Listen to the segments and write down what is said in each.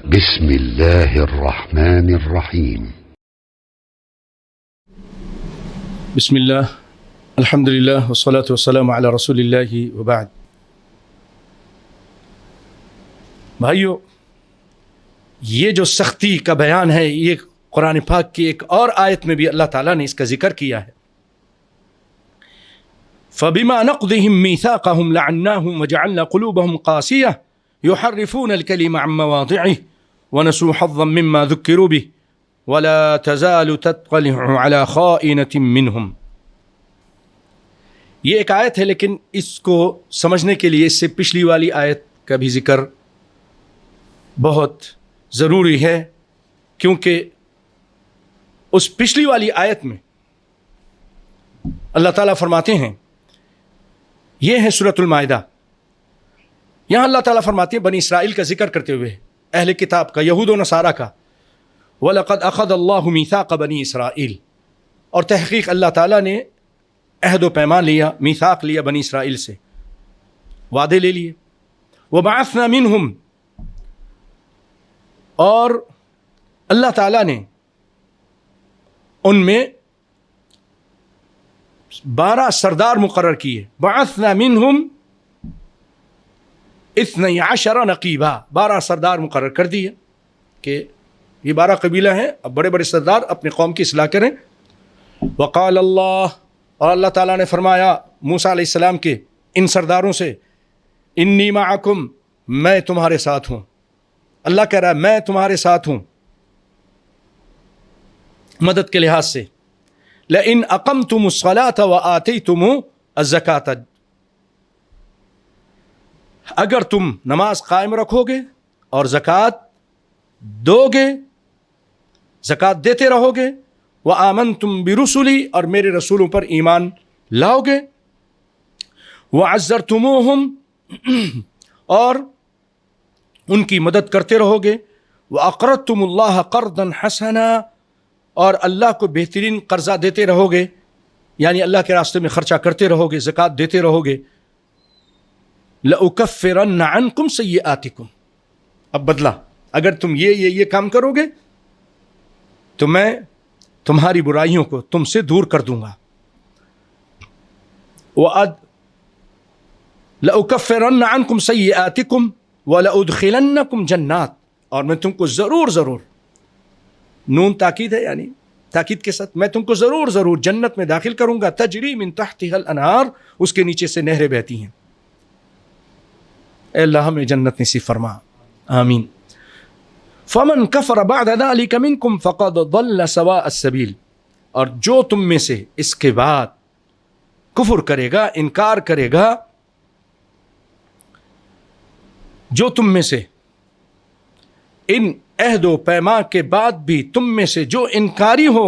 بسم الله الرحمن الرحيم. بسم اللہ الحمد للہ والصلاة والسلام علی رسول اللہ وبعد. بھائیو، یہ جو سختی کا بیان ہے یہ قرآن پاک کی ایک اور آیت میں بھی اللہ تعالیٰ نے اس کا ذکر کیا ہے. فَبِمَا نَقْضِهِمْ مِيثَاقَهُمْ لَعَنَّاهُمْ وَجَعَلْنَا قُلُوبَهُمْ قَاسِيَةً يُحَرِّفُونَ الْكَلِمَ عَن مَّوَاضِعِهِ وَنَسُوا حَظًّا مِّمَّا ذُكِّرُوا بِهِ وَلَا تَزَالُ تَطَّلِعُ عَلَى خَائِنَةٍ مِّنْهُمْ. یہ ایک آیت ہے، لیکن اس کو سمجھنے کے لیے اس سے پچھلی والی آیت کا بھی ذکر بہت ضروری ہے، کیونکہ اس پچھلی والی آیت میں اللہ تعالیٰ فرماتے ہیں، یہ ہے سورۃ المائدہ. یہاں اللہ تعالیٰ فرماتے ہیں بنی اسرائیل کا ذکر کرتے ہوئے، اہل کتاب کا، یہود و نصارہ کا، وَلَقَدْ أَخَذَ اللَّهُ مِيثَاقَ بَنِي إِسْرَائِيل، اور تحقیق اللہ تعالیٰ نے عہد و پیمان لیا، میثاق لیا بنی اسرائیل سے، وعدے لے لیے. وَبَعَثْنَا مِنْهُمْ، اور اللہ تعالیٰ نے ان میں 12 سردار مقرر کیے. بعثنا منہم 12 نقیبا، 12 سردار مقرر کر دیے کہ یہ 12 قبیلہ ہیں، اب بڑے بڑے سردار اپنے قوم کی اصلاح کریں. وقال اللہ، اور اللہ تعالیٰ نے فرمایا موسیٰ علیہ السلام کے ان سرداروں سے، انی معکم، میں تمہارے ساتھ ہوں. اللہ کہہ رہا ہے میں تمہارے ساتھ ہوں مدد کے لحاظ سے. لئن اقمتم الصلاة وآتیتم الزکاة، اگر تم نماز قائم رکھو گے اور زکوٰۃ دو گے، زکوٰۃ دیتے رہو گے، وآمنتم برسلی، اور میرے رسولوں پر ایمان لاؤ گے، وعزرتموہم، اور ان کی مدد کرتے رہو گے، وأقرضتم اللہ قرضا حسنا، اور اللہ کو بہترین قرضہ دیتے رہو گے، یعنی اللہ کے راستے میں خرچہ کرتے رہو گے، زکوٰۃ دیتے رہو گے. لأکفرن عنکم سیئاتکم، اب بدلہ، اگر تم یہ کام کرو گے تو میں تمہاری برائیوں کو تم سے دور کر دوں گا. لأکفرن عنکم سیئاتکم ولأدخلنکم جنات، اور میں تم کو ضرور نون تاکید ہے، یعنی تاکید کے ساتھ میں تم کو ضرور جنت میں داخل کروں گا، تجری من تحتها الانہار، اس کے نیچے سے نہریں بہتی ہیں. اے اللہ ہمیں جنت نصیب فرما، آمین. فمن کفر بعد ذلك منکم فقد ضل سواء السبیل، اور جو تم میں سے اس کے بعد کفر کرے گا، انکار کرے گا، جو تم میں سے ان عہد و پیما کے بعد بھی تم میں سے جو انکاری ہو،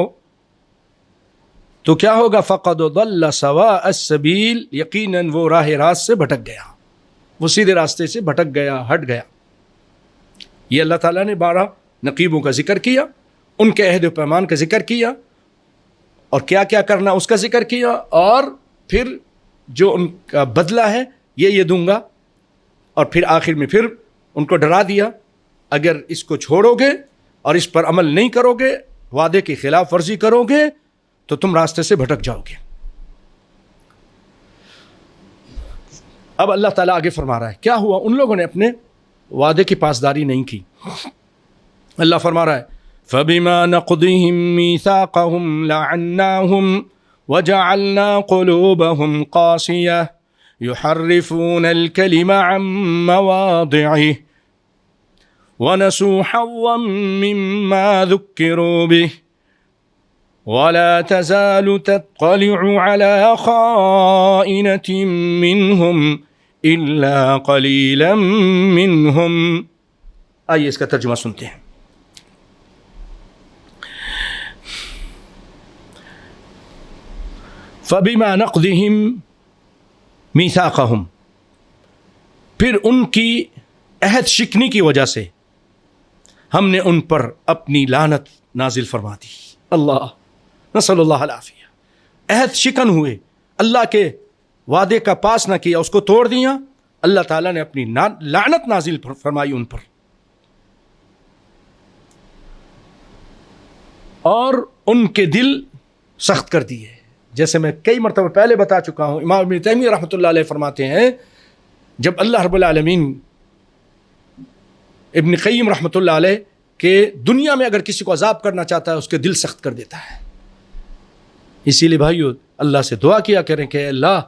تو کیا ہوگا؟ فقد ضل سواء السبیل، یقیناً وہ راہ راست سے بھٹک گیا، وہ سیدھے راستے سے بھٹک گیا، ہٹ گیا. یہ اللہ تعالیٰ نے 12 نقیبوں کا ذکر کیا، ان کے عہد و پیمان کا ذکر کیا، اور کیا کیا کرنا اس کا ذکر کیا، اور پھر جو ان کا بدلہ ہے یہ دوں گا، اور پھر آخر میں پھر ان کو ڈرا دیا، اگر اس کو چھوڑو گے اور اس پر عمل نہیں کرو گے، وعدے کی خلاف ورزی کرو گے، تو تم راستے سے بھٹک جاؤ گے. اب اللہ تعالیٰ آگے فرما رہا ہے کیا ہوا، ان لوگوں نے اپنے وعدے کی پاسداری نہیں کی. اللہ فرما رہا ہے فَبِمَا نَقْضِهِمْ مِيثَاقَهُمْ لَعَنَّاهُمْ وَجَعَلْنَا قُلُوبَهُمْ قَاسِيَةً يُحَرِّفُونَ الْكَلِمَ عَن مَّوَاضِعِهِ وَنَسُوا حَظًّا مِّمَّا ذُكِّرُوا بِهِ وَلَا تَزَالُ تَطَّلِعُ عَلَى خَائِنَةٍ مِّنْهُمْ إِلَّا قَلِيلًا مِّنْهُمْ. آئیے اس کا ترجمہ سنتے ہیں. فَبِمَا نَقْضِهِمْ مِيثَاقَهُمْ، پھر ان کی عہد شکنی کی وجہ سے ہم نے ان پر اپنی لعنت نازل فرما دی. اللہ، نسأل اللہ العافیہ. عہد شکن ہوئے، اللہ کے وعدے کا پاس نہ کیا، اس کو توڑ دیا، اللہ تعالیٰ نے اپنی لعنت نازل فرمائی ان پر. اور ان کے دل سخت کر دیے. جیسے میں کئی مرتبہ پہلے بتا چکا ہوں، امام ابن تیمیہ رحمۃ اللہ علیہ فرماتے ہیں جب اللہ رب العالمین ابن قیم رحمۃ اللہ علیہ کہ دنیا میں اگر کسی کو عذاب کرنا چاہتا ہے اس کے دل سخت کر دیتا ہے. اسی لیے بھائیو اللہ سے دعا کیا کریں کہ اللہ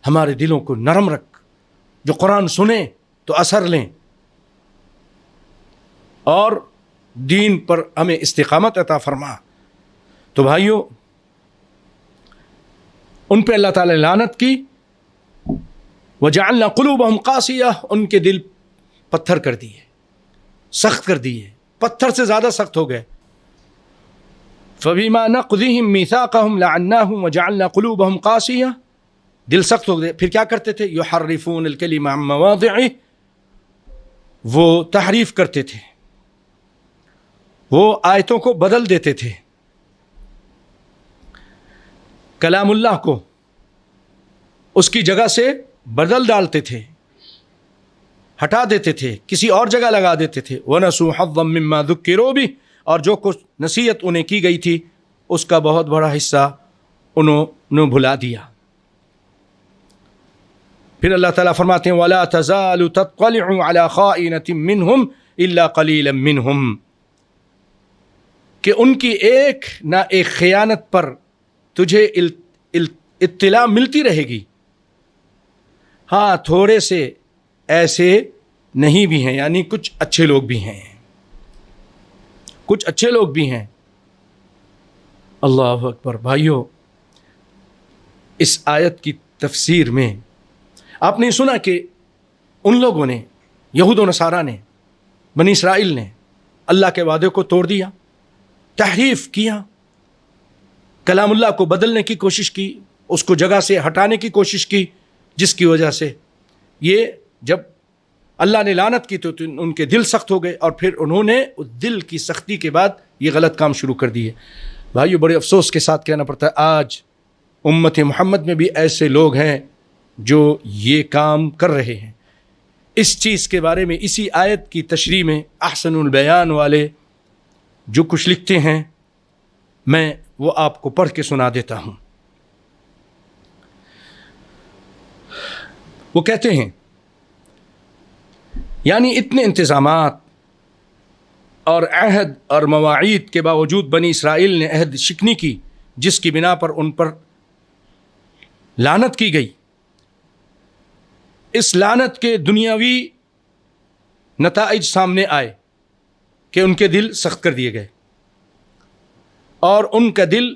ہمارے دلوں کو نرم رکھ، جو قرآن سنیں تو اثر لیں اور دین پر ہمیں استقامت عطا فرما. تو بھائیو ان پہ اللہ تعالی نے لعنت کی. وجعلنا قلوبہم قاسیہ، ان کے دل پتھر کر دیے، سخت کر دیے، پتھر سے زیادہ سخت ہو گئے. فبما نقضهم ميثاقهم لعناهم وجعلنا قلوبهم قاسية، دل سخت ہو گئے. پھر کیا کرتے تھے؟ يحرفون الكلم عن مواضعه، وہ تحریف کرتے تھے، وہ آیتوں کو بدل دیتے تھے، کلام اللہ کو اس کی جگہ سے بدل ڈالتے تھے، ہٹا دیتے تھے، کسی اور جگہ لگا دیتے تھے. وَنَسُوا حَظًّا مِّمَّا ذُكِّرُوا بِهِ، اور جو کچھ نصیحت انہیں کی گئی تھی اس کا بہت بڑا حصہ انہوں نے بھلا دیا. پھر اللہ تعالیٰ فرماتے ہیں وَلَا تَزَالُ تَطَّلِعُ عَلَى خَائِنَةٍ مِّنْهُمْ إِلَّا قَلِيلًا مِّنْهُمْ، کہ ان کی ایک نہ ایک خیانت پر تجھے اطلاع ملتی رہے گی. ہاں تھوڑے سے ایسے نہیں بھی ہیں، یعنی کچھ اچھے لوگ بھی ہیں، کچھ اچھے لوگ بھی ہیں. اللہ اکبر. بھائیو اس آیت کی تفسیر میں آپ نے سنا کہ ان لوگوں نے، یہود و نصارہ نے، بنی اسرائیل نے اللہ کے وعدے کو توڑ دیا، تحریف کیا، کلام اللہ کو بدلنے کی کوشش کی، اس کو جگہ سے ہٹانے کی کوشش کی، جس کی وجہ سے یہ جب اللہ نے لعنت کی تو ان کے دل سخت ہو گئے، اور پھر انہوں نے اس دل کی سختی کے بعد یہ غلط کام شروع کر دیے. بھائیو بڑے افسوس کے ساتھ کہنا پڑتا ہے آج امت محمد میں بھی ایسے لوگ ہیں جو یہ کام کر رہے ہیں. اس چیز کے بارے میں اسی آیت کی تشریح میں احسن البیان والے جو کچھ لکھتے ہیں میں وہ آپ کو پڑھ کے سنا دیتا ہوں. وہ کہتے ہیں یعنی اتنے انتظامات اور عہد اور مواعید کے باوجود بنی اسرائیل نے عہد شکنی کی، جس کی بنا پر ان پر لعنت کی گئی. اس لعنت کے دنیاوی نتائج سامنے آئے کہ ان کے دل سخت کر دیے گئے اور ان کا دل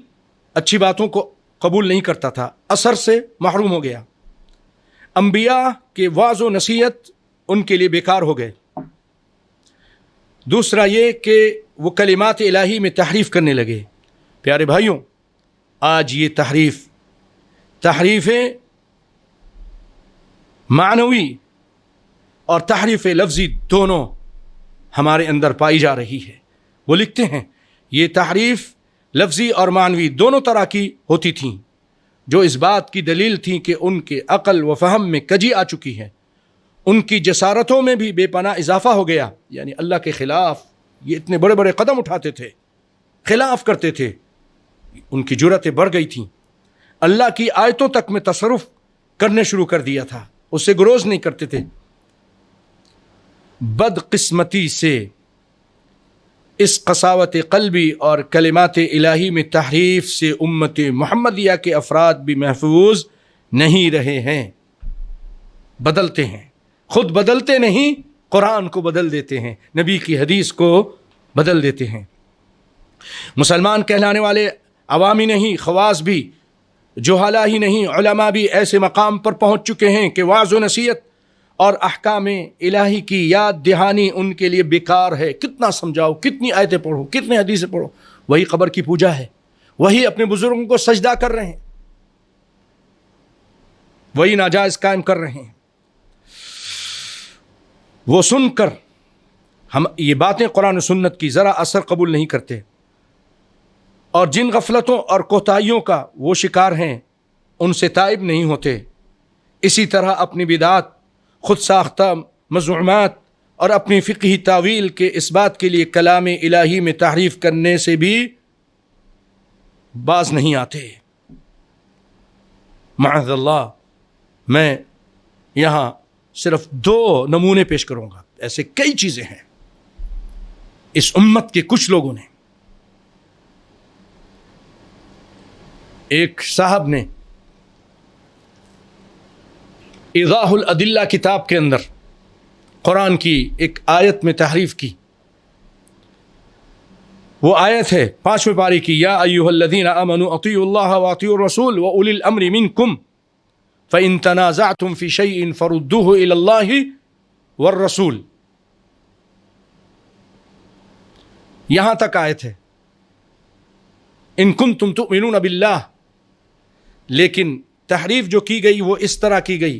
اچھی باتوں کو قبول نہیں کرتا تھا، اثر سے محروم ہو گیا. انبیاء کے وعظ و نصیحت ان کے لیے بیکار ہو گئے. دوسرا یہ کہ وہ کلمات الہی میں تحریف کرنے لگے. پیارے بھائیوں آج یہ تحریف معنوی اور تحریف لفظی دونوں ہمارے اندر پائی جا رہی ہے. وہ لکھتے ہیں یہ تحریف لفظی اور معنوی دونوں طرح کی ہوتی تھیں، جو اس بات کی دلیل تھی کہ ان کے عقل و فہم میں کجی آ چکی ہے، ان کی جسارتوں میں بھی بے پناہ اضافہ ہو گیا. یعنی اللہ کے خلاف یہ اتنے بڑے بڑے قدم اٹھاتے تھے، خلاف کرتے تھے، ان کی جرأتیں بڑھ گئی تھیں. اللہ کی آیتوں تک میں تصرف کرنے شروع کر دیا تھا، اس سے گریز نہیں کرتے تھے. بدقسمتی سے اس قساوت قلبی اور کلمات الہی میں تحریف سے امت محمدیہ کے افراد بھی محفوظ نہیں رہے ہیں. بدلتے ہیں، خود بدلتے نہیں، قرآن کو بدل دیتے ہیں، نبی کی حدیث کو بدل دیتے ہیں. مسلمان کہلانے والے عوامی نہیں، خواص بھی، جہالہ ہی نہیں، علماء بھی ایسے مقام پر پہنچ چکے ہیں کہ وعظ و نصیحت اور احکام الہی کی یاد دہانی ان کے لیے بیکار ہے. کتنا سمجھاؤ، کتنی آیتیں پڑھو، کتنے حدیثیں پڑھو، وہی قبر کی پوجا ہے، وہی اپنے بزرگوں کو سجدہ کر رہے ہیں، وہی ناجائز قائم کر رہے ہیں. وہ سن کر ہم یہ باتیں قرآن و سنت کی ذرا اثر قبول نہیں کرتے، اور جن غفلتوں اور کوتاہیوں کا وہ شکار ہیں ان سے تائب نہیں ہوتے. اسی طرح اپنی بدعات، خود ساختہ مزعومات اور اپنی فقہی تاویل کے اس بات کے لیے کلام الہی میں تحریف کرنے سے بھی باز نہیں آتے. معاذ اللہ. میں یہاں صرف 2 نمونے پیش کروں گا. ایسے کئی چیزیں ہیں اس امت کے کچھ لوگوں نے. ایک صاحب نے ایضاح الادلہ کتاب کے اندر قرآن کی ایک آیت میں تحریف کی. وہ آیت ہے 5ویں پاری کی، یا ایھا الذین آمنوا اطیعوا اللہ واطیعوا الرسول واولی الامر منکم فإن تنازعتم في شيء فردوه إلى الله والرسول. یہاں تک آیت ہے ان کنتم تؤمنون باللہ. لیکن تحریف جو کی گئی وہ اس طرح کی گئی،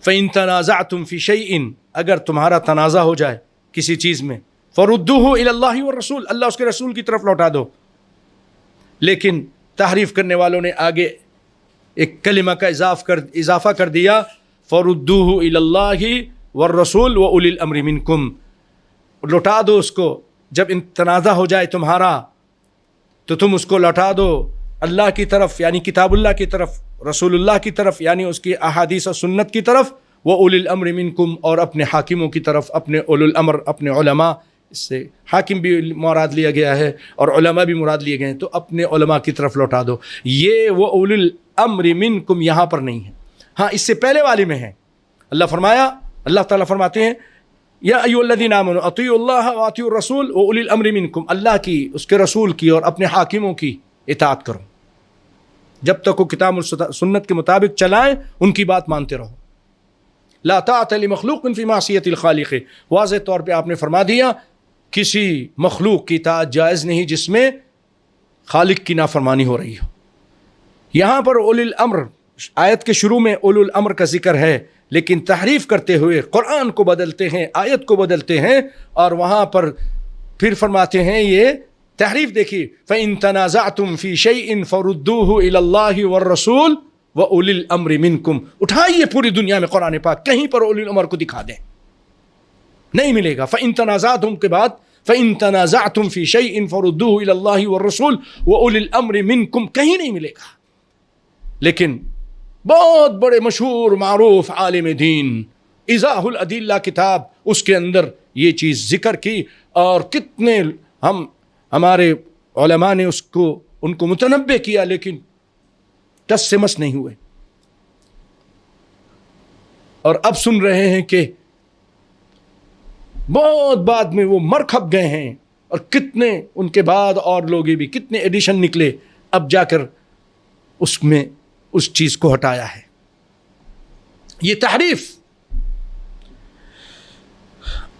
فإن تنازعتم في شيء، اگر تمہارا تنازع ہو جائے کسی چیز میں، فردوه إلى الله والرسول، اللہ اس کے رسول کی طرف لوٹا دو. لیکن تحریف کرنے والوں نے آگے ایک کلمہ کا اضافہ کر دیا، فردوه إلى الله والرسول وأولي الأمر منكم. لوٹا دو اس کو. جب تنازع ہو جائے تمہارا تو تم اس کو لوٹا دو اللہ کی طرف، یعنی کتاب اللہ کی طرف، رسول اللہ کی طرف یعنی اس کی احادیث و سنت کی طرف، وأولي الأمر منكم، اور اپنے حاکموں کی طرف، اپنے اولو الامر، اپنے علماء. اس سے حاکم بھی مراد لیا گیا ہے اور علماء بھی مراد لیے گئے ہیں، تو اپنے علماء کی طرف لوٹا دو. یہ وأولي الامر منكم یہاں پر نہیں ہے. ہاں اس سے پہلے والی میں ہے. اللہ تعالیٰ فرماتے ہیں یا ایھا الذین آمنوا اطیعوا اللہ واطیعوا الرسول واولی الامر منکم. اللہ کی، اس کے رسول کی اور اپنے حاکموں کی اطاعت کرو. جب تک وہ کتاب اور سنت کے مطابق چلائیں ان کی بات مانتے رہو. لا طاعۃ لمخلوق فی معصیۃ الخالق. واضح طور پہ آپ نے فرما دیا کسی مخلوق کی اطاعت جائز نہیں جس میں خالق کی نافرمانی ہو رہی ہو. یہاں پر اولی الامر، آیت کے شروع میں اولو الامر کا ذکر ہے، لیکن تحریف کرتے ہوئے قرآن کو بدلتے ہیں، آیت کو بدلتے ہیں، اور وہاں پر پھر فرماتے ہیں یہ تحریف دیکھیے، فَإِن تَنَازَعْتُمْ فِي شَيْءٍ فَرُدُّوهُ إِلَى اللَّهِ وَالرَّسُولِ وَأُولِي الْأَمْرِ مِنْكُمْ. اٹھائیے پوری دنیا میں قرآن پاک، کہیں پر اولی الامر کو دکھا دیں، نہیں ملے گا. فَإِن تَنَازَعْتُمْ کے بعد فَإِن تَنَازَعْتُمْ فِي شَيْءٍ فَرُدُّوهُ إِلَى اللَّهِ وَالرَّسُولِ وَأُولِي الْأَمْرِ مِنْكُمْ، کہیں نہیں ملے گا. لیکن بہت بڑے مشہور معروف عالم دین ایضاح الادلہ کتاب، اس کے اندر یہ چیز ذکر کی، اور کتنے ہمارے علماء نے ان کو متنبہ کیا، لیکن ٹس سے مس نہیں ہوئے. اور اب سن رہے ہیں کہ بہت بعد میں وہ مر کھپ گئے ہیں، اور کتنے ان کے بعد اور لوگ بھی کتنے ایڈیشن نکلے، اب جا کر اس میں اس چیز کو ہٹایا ہے. یہ تحریف.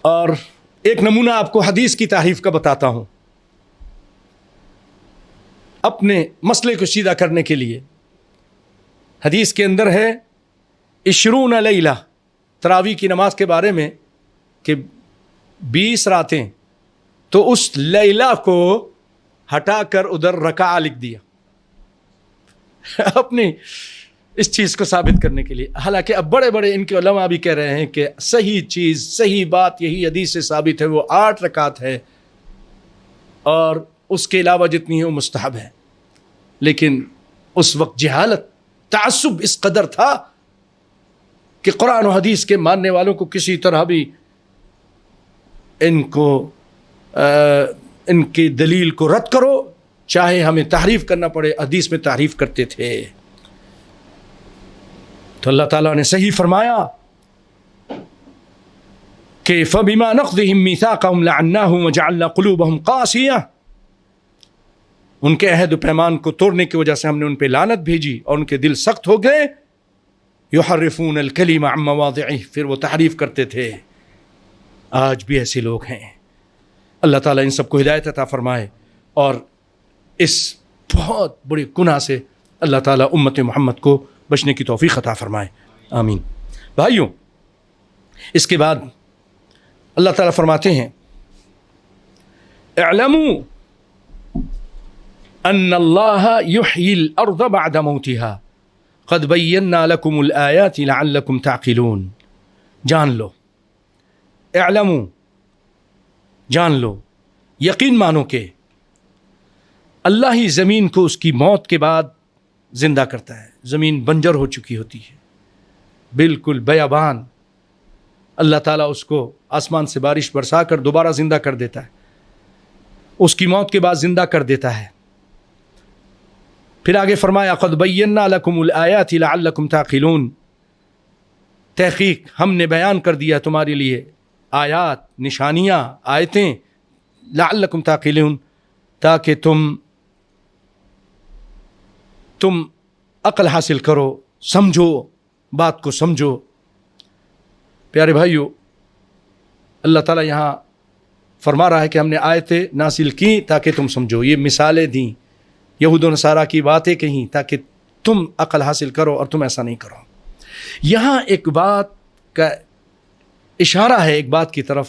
اور ایک نمونہ آپ کو حدیث کی تحریف کا بتاتا ہوں اپنے مسئلے کو سیدھا کرنے کے لیے. حدیث کے اندر ہے 20 لیلہ، تراویح کی نماز کے بارے میں، کہ 20 راتیں، تو اس لیلہ کو ہٹا کر ادھر رکعہ لکھ دیا اپنی اس چیز کو ثابت کرنے کے لیے. حالانکہ اب بڑے بڑے ان کے علماء بھی کہہ رہے ہیں کہ صحیح چیز، صحیح بات یہی حدیث سے ثابت ہے، وہ 8 رکعت ہے، اور اس کے علاوہ جتنی ہے وہ مستحب ہے. لیکن اس وقت جہالت، تعصب اس قدر تھا کہ قرآن و حدیث کے ماننے والوں کو کسی طرح بھی ان کی دلیل کو رد کرو، چاہے ہمیں تحریف کرنا پڑے. حدیث میں تحریف کرتے تھے. تو اللہ تعالیٰ نے صحیح فرمایا کہ فَبِمَا نَقْضِهِمْ مِيثَاقَهُمْ لَعَنَّاهُمْ وَجَعَلْنَا قُلُوبَهُمْ قَاسِيَةً. ان کے عہد و پیمان کو توڑنے کی وجہ سے ہم نے ان پہ لعنت بھیجی اور ان کے دل سخت ہو گئے. يُحَرِّفُونَ الْكَلِمَ عَن مَّوَاضِعِهِ، پھر وہ تحریف کرتے تھے. آج بھی ایسے لوگ ہیں. اللہ تعالیٰ ان سب کو ہدایت عطا فرمائے، اور اس بہت بڑے گناہ سے اللہ تعالیٰ امت محمد کو بچنے کی توفیق عطا فرمائے. آمین. بھائیوں، اس کے بعد اللہ تعالیٰ فرماتے ہیں اعلموا ان اللہ یحیی الارض بعد موتها قد بینا لکم الآیات لعلکم تعقلون. جان لو، اعلموا، جان لو، یقین مانو کہ اللہ ہی زمین کو اس کی موت کے بعد زندہ کرتا ہے. زمین بنجر ہو چکی ہوتی ہے, بالکل بیابان, اللہ تعالیٰ اس کو آسمان سے بارش برسا کر دوبارہ زندہ کر دیتا ہے, اس کی موت کے بعد زندہ کر دیتا ہے. پھر آگے فرمایا قد بینا لکم الآیات لعلکم تعقلون, تحقیق ہم نے بیان کر دیا تمہارے لیے آیات, نشانیاں, آیتیں, لعلکم تعقلون, تاکہ تم عقل حاصل کرو, سمجھو, بات کو سمجھو. پیارے بھائیو, اللہ تعالیٰ یہاں فرما رہا ہے کہ ہم نے آیتیں نازل کی تاکہ تم سمجھو, یہ مثالیں دیں, یہود و نصارہ کی باتیں کہیں تاکہ تم عقل حاصل کرو, اور تم ایسا نہیں کرو. یہاں ایک بات کا اشارہ ہے, ایک بات کی طرف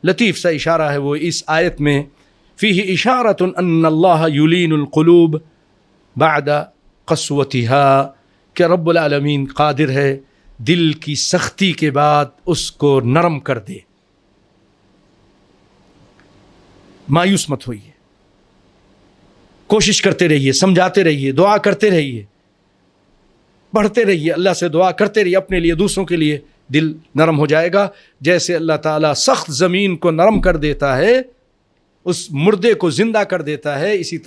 لطیف سا اشارہ ہے, وہ اس آیت میں فیہ اشارۃ ان اللہ یلین القلوب بعد قسوتها, کہ رب العالمین قادر ہے دل کی سختی کے بعد اس کو نرم کر دے. مایوس مت ہوئیے, کوشش کرتے رہیے, سمجھاتے رہیے, دعا کرتے رہیے, پڑھتے رہیے, اللہ سے دعا کرتے رہیے, اپنے لیے دوسروں کے لیے, دل نرم ہو جائے گا. جیسے اللہ تعالیٰ سخت زمین کو نرم کر دیتا ہے, اس مردے کو زندہ کر دیتا ہے, اسی طرح